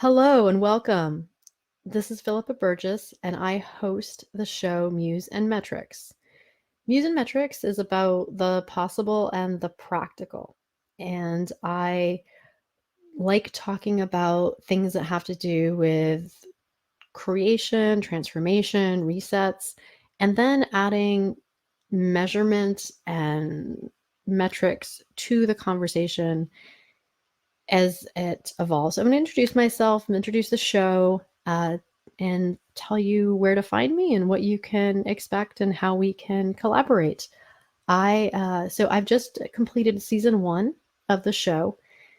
Hello and welcome. This is Philippa Burgess, and I host the show Muse and Metrics. Muse and Metrics is about the possible and the practical. And I like talking about things that have to do with creation, transformation, resets, and then adding measurement and metrics to the conversation as it evolves. I'm going to introduce myself and introduce the show and tell you where to find me and what you can expect and how we can collaborate. So I've just completed season 1 of the show.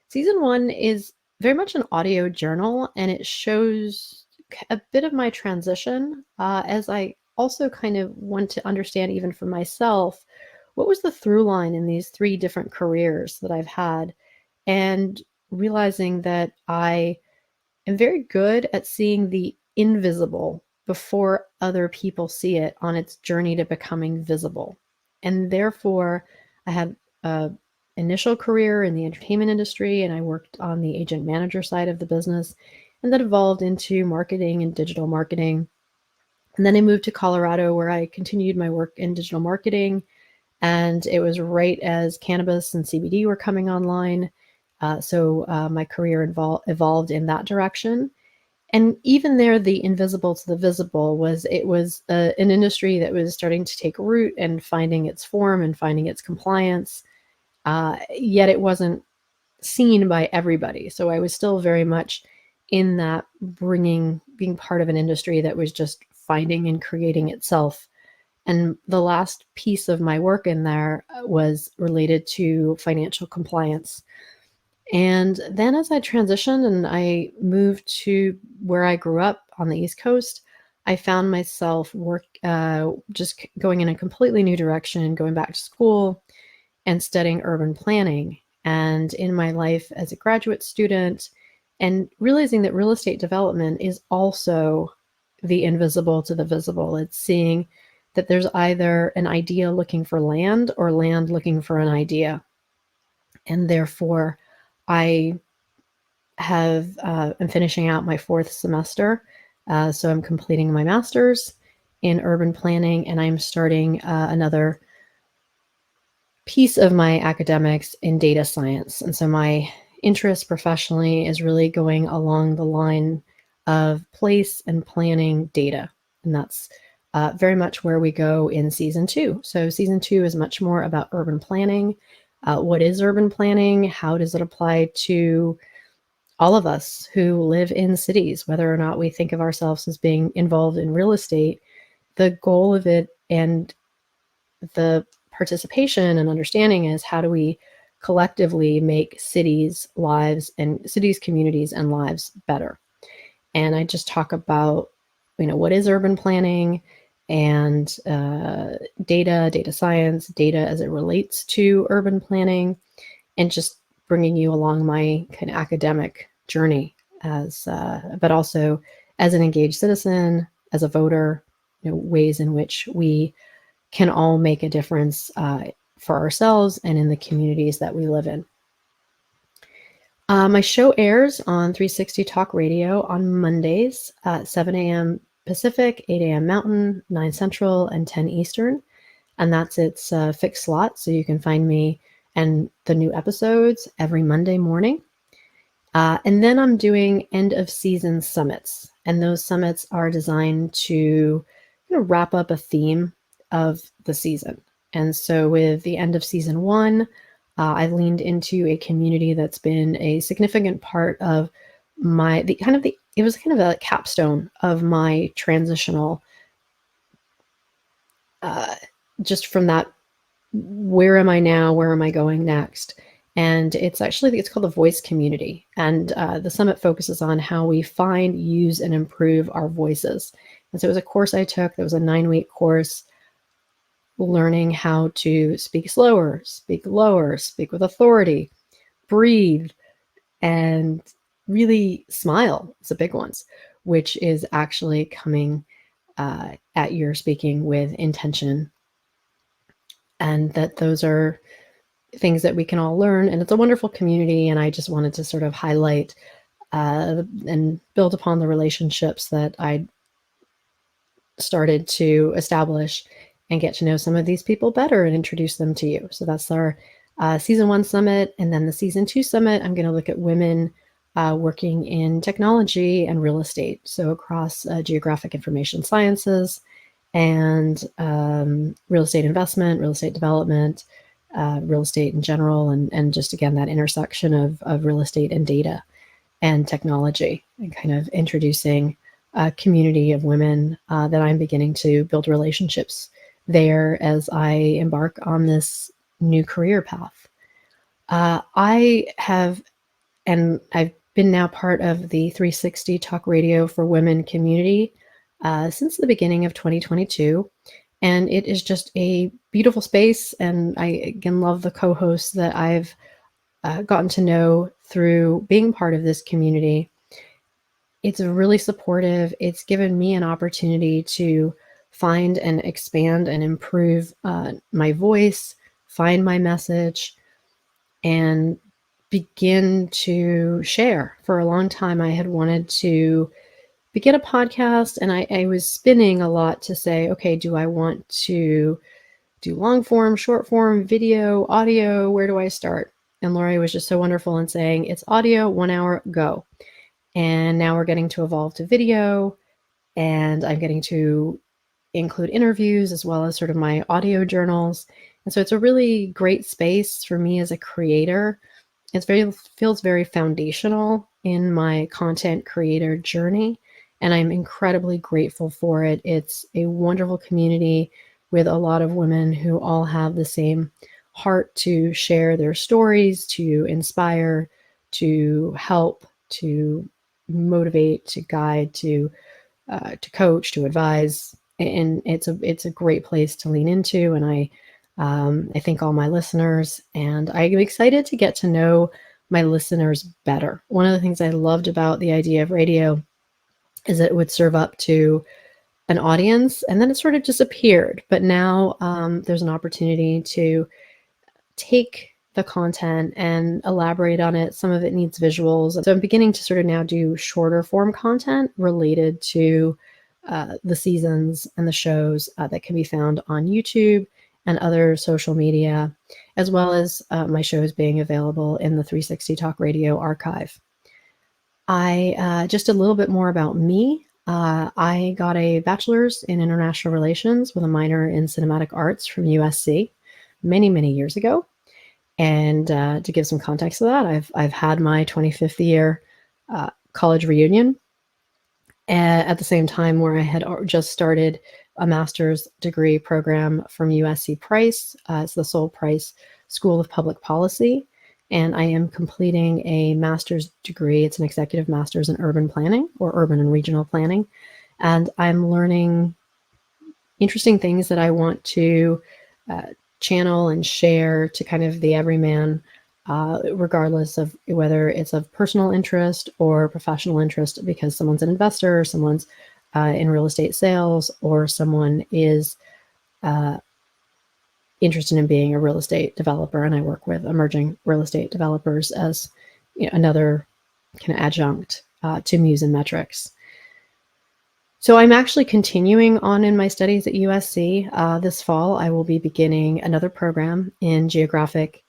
Season 1 is very much an audio journal, and it shows a bit of my transition as I also kind of want to understand, even for myself, what was the through line in these 3 different careers that I've had, and realizing that I am very good at seeing the invisible before other people see it on its journey to becoming visible. And therefore, I had an initial career in the entertainment industry, and I worked on the agent manager side of the business, and that evolved into marketing and digital marketing. And then I moved to Colorado, where I continued my work in digital marketing. And it was right as cannabis and CBD were coming online. So my career evolved in that direction. And even there, the invisible to the visible was an industry that was starting to take root and finding its form and finding its compliance. Yet it wasn't seen by everybody. So I was still very much in that being part of an industry that was just finding and creating itself. And the last piece of my work in there was related to financial compliance. And then as I transitioned and I moved to where I grew up on the East Coast, I found myself just going in a completely new direction, going back to school and studying urban planning. And in my life as a graduate student, and realizing that real estate development is also the invisible to the visible. It's seeing that there's either an idea looking for land or land looking for an idea. And therefore, I am finishing out my 4th semester. So I'm completing my master's in urban planning, and I'm starting another piece of my academics in data science. And so my interest professionally is really going along the line of place and planning data. And that's very much where we go in season 2. So season 2 is much more about urban planning. What is urban planning? How does it apply to all of us who live in cities, whether or not we think of ourselves as being involved in real estate? The goal of it and the participation and understanding is, how do we collectively make cities, communities, and lives better? And I just talk about, what is urban planning, and data science, data as it relates to urban planning, and just bringing you along my kind of academic journey but also as an engaged citizen, as a voter, ways in which we can all make a difference for ourselves and in the communities that we live in. My show airs on 360 Talk Radio on Mondays at 7 a.m. Pacific, 8 a.m. Mountain, 9 Central, and 10 Eastern. And that's its fixed slot. So you can find me and the new episodes every Monday morning. And then I'm doing end of season summits. And those summits are designed to wrap up a theme of the season. And so with the end of season 1, I've leaned into a community that's been a significant part of it was kind of a capstone of my transitional, just from that, where am I now? Where am I going next? And it's called the Voice Community. And the summit focuses on how we find, use, and improve our voices. And so it was a course I took. That was a 9-week course, learning how to speak slower, speak lower, speak with authority, breathe, and really smile. It's a big one, which is actually coming at your speaking with intention. And that those are things that we can all learn. And it's a wonderful community. And I just wanted to sort of highlight and build upon the relationships that I started to establish and get to know some of these people better and introduce them to you. So that's our season 1 summit. And then the season 2 summit, I'm going to look at women working in technology and real estate. So across geographic information sciences and real estate investment, real estate development, real estate in general, and just again, that intersection of real estate and data and technology, and kind of introducing a community of women that I'm beginning to build relationships there as I embark on this new career path. I've been now part of the 360 Talk Radio for Women community since the beginning of 2022. And it is just a beautiful space. And I, again, love the co-hosts that I've gotten to know through being part of this community. It's really supportive. It's given me an opportunity to find and expand and improve my voice, find my message, and begin to share. For a long time, I had wanted to begin a podcast, and I was spinning a lot to say, okay, do I want to do long form, short form, video, audio? Where do I start? And Lori was just so wonderful in saying, it's audio, 1 hour, go. And now we're getting to evolve to video, and I'm getting to include interviews as well as sort of my audio journals. And so it's a really great space for me as a creator. Feels very foundational in my content creator journey, and I'm incredibly grateful for it. It's a wonderful community with a lot of women who all have the same heart to share their stories, to inspire, to help, to motivate, to guide, to coach, to advise. And it's a great place to lean into. And I thank all my listeners, and I'm excited to get to know my listeners better. One of the things I loved about the idea of radio is that it would serve up to an audience, and then it sort of disappeared. But now there's an opportunity to take the content and elaborate on it. Some of it needs visuals. So I'm beginning to sort of now do shorter form content related to the seasons and the shows that can be found on YouTube and other social media, as well as my shows being available in the 360 Talk Radio archive. Just a little bit more about me. I got a bachelor's in international relations with a minor in cinematic arts from USC many, many years ago. And to give some context to that, I've had my 25th year college reunion at the same time where I had just started a master's degree program from USC Price. It's the Sol Price School of Public Policy. And I am completing a master's degree. It's an executive master's in urban planning, or urban and regional planning. And I'm learning interesting things that I want to channel and share to kind of the everyman, regardless of whether it's of personal interest or professional interest, because someone's an investor, or someone's in real estate sales, or someone is interested in being a real estate developer. And I work with emerging real estate developers as another kind of adjunct to Muse and Metrics. So I'm actually continuing on in my studies at USC. This fall, I will be beginning another program in geographic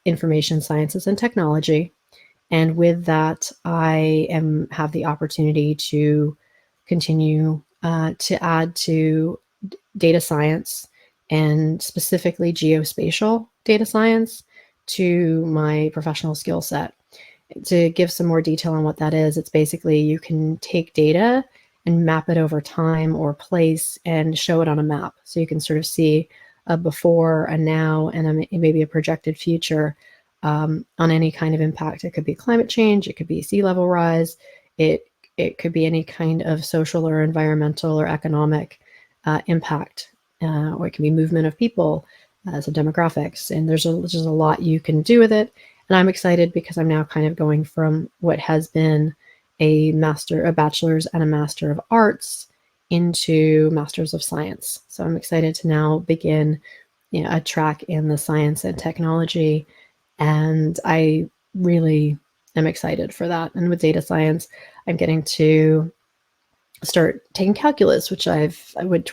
information sciences and technology. And with that, I have the opportunity to continue to add to data science, and specifically geospatial data science, to my professional skill set. To give some more detail on what that is, it's basically you can take data and map it over time or place and show it on a map. So you can sort of see a before, a now, and maybe a projected future on any kind of impact. It could be climate change, it could be sea level rise, it could be any kind of social or environmental or economic impact, or it can be movement of people, so demographics. And there's a lot you can do with it. And I'm excited because I'm now kind of going from what has been a bachelor's and a master of arts into masters of science. So I'm excited to now begin a track in the science and technology. And I really am excited for that. And with data science, I'm getting to start taking calculus, which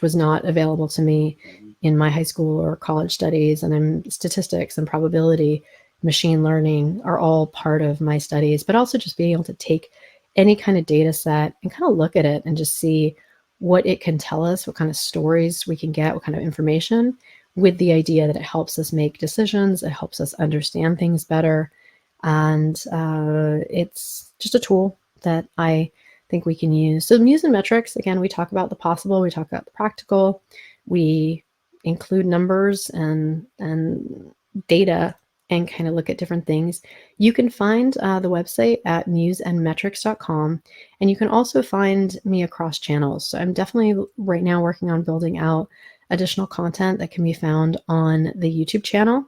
was not available to me in my high school or college studies. And I'm statistics and probability, machine learning are all part of my studies, but also just being able to take any kind of data set and kind of look at it and just see what it can tell us, what kind of stories we can get, what kind of information, with the idea that it helps us make decisions, it helps us understand things better. And it's just a tool that I think we can use. So Muse and Metrics, again, we talk about the possible, we talk about the practical, we include numbers and data and kind of look at different things. You can find the website at museandmetrics.com, and you can also find me across channels. So I'm definitely right now working on building out additional content that can be found on the YouTube channel.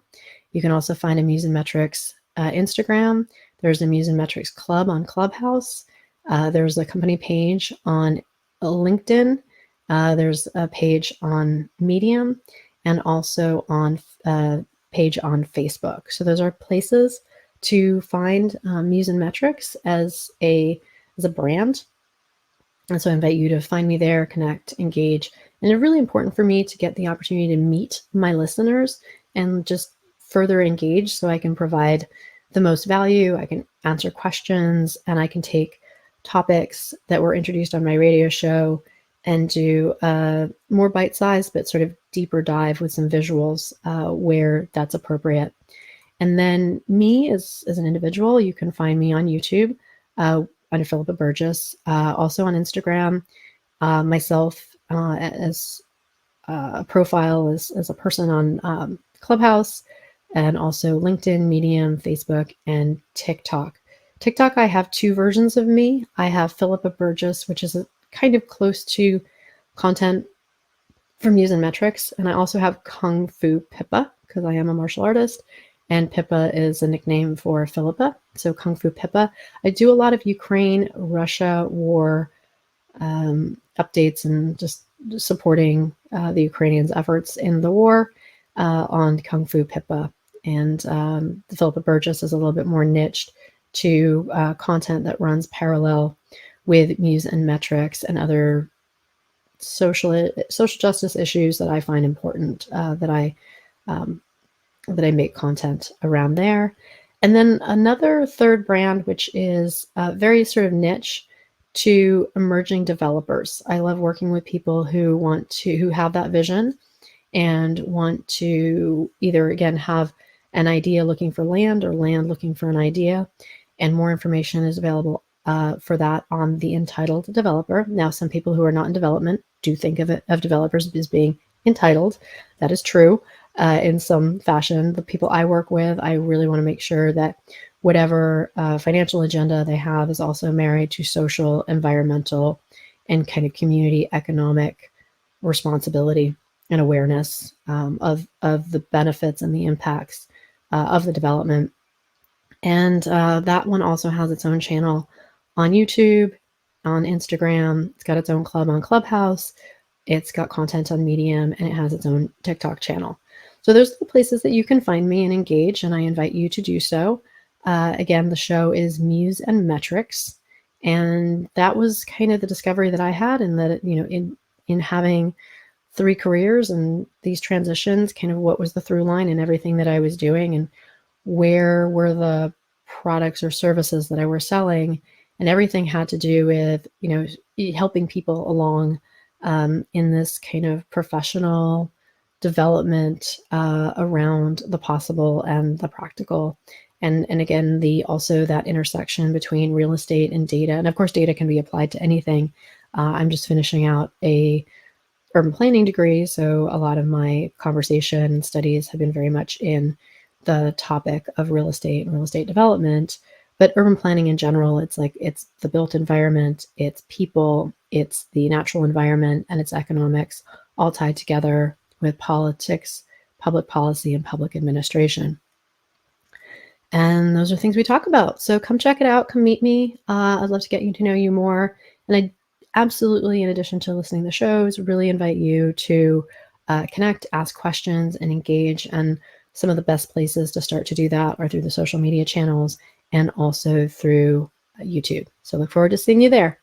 You can also find a Muse and Metrics Instagram. There's a Muse and Metrics Club on Clubhouse. There's a company page on LinkedIn. There's a page on Medium, and also on page on Facebook. So those are places to find Muse and Metrics as a brand. And so I invite you to find me there, connect, engage. And it's really important for me to get the opportunity to meet my listeners and just further engage so I can provide the most value, I can answer questions, and I can take topics that were introduced on my radio show and do a more bite-sized but sort of deeper dive with some visuals where that's appropriate. And then me as an individual, you can find me on YouTube under Philippa Burgess, also on Instagram, myself as a profile as a person on Clubhouse, and also LinkedIn, Medium, Facebook, and TikTok. TikTok, I have two versions of me. I have Philippa Burgess, which is a kind of close to content from Muse and Metrics, and I also have Kung Fu Pippa because I am a martial artist, and Pippa is a nickname for Philippa, so Kung Fu Pippa. I do a lot of Ukraine-Russia war updates and just supporting the Ukrainians' efforts in the war on Kung Fu Pippa. And Philippa Burgess is a little bit more niched to content that runs parallel with Muse and Metrics and other social justice issues that I find important, that I make content around there. And then another third brand, which is very sort of niche to emerging developers. I love working with people who have that vision and want to either, again, have an idea looking for land or land looking for an idea. And more information is available for that on the Entitled Developer. Now, some people who are not in development do think of developers as being entitled. That is true in some fashion. The people I work with, I really want to make sure that whatever financial agenda they have is also married to social, environmental, and kind of community economic responsibility and awareness of the benefits and the impacts of the development. And that one also has its own channel on YouTube, on Instagram. It's got its own club on Clubhouse. It's got content on Medium, and it has its own TikTok channel. So those are the places that you can find me and engage, and I invite you to do so. Again, the show is Muse and Metrics, and that was kind of the discovery that I had, and that, in having 3 careers and these transitions, kind of what was the through line in everything that I was doing, and where were the products or services that I were selling, and everything had to do with, helping people along in this kind of professional development around the possible and the practical. And again, also that intersection between real estate and data. And of course, data can be applied to anything. I'm just finishing out a urban planning degree, so a lot of my conversation and studies have been very much in the topic of real estate and real estate development. But urban planning in general, it's the built environment, it's people, it's the natural environment, and it's economics, all tied together with politics, public policy, and public administration. And those are things we talk about. So come check it out. Come meet me. I'd love to get to know you more. And I absolutely, in addition to listening to the shows, really invite you to connect, ask questions, and engage. And some of the best places to start to do that are through the social media channels and also through YouTube. So look forward to seeing you there.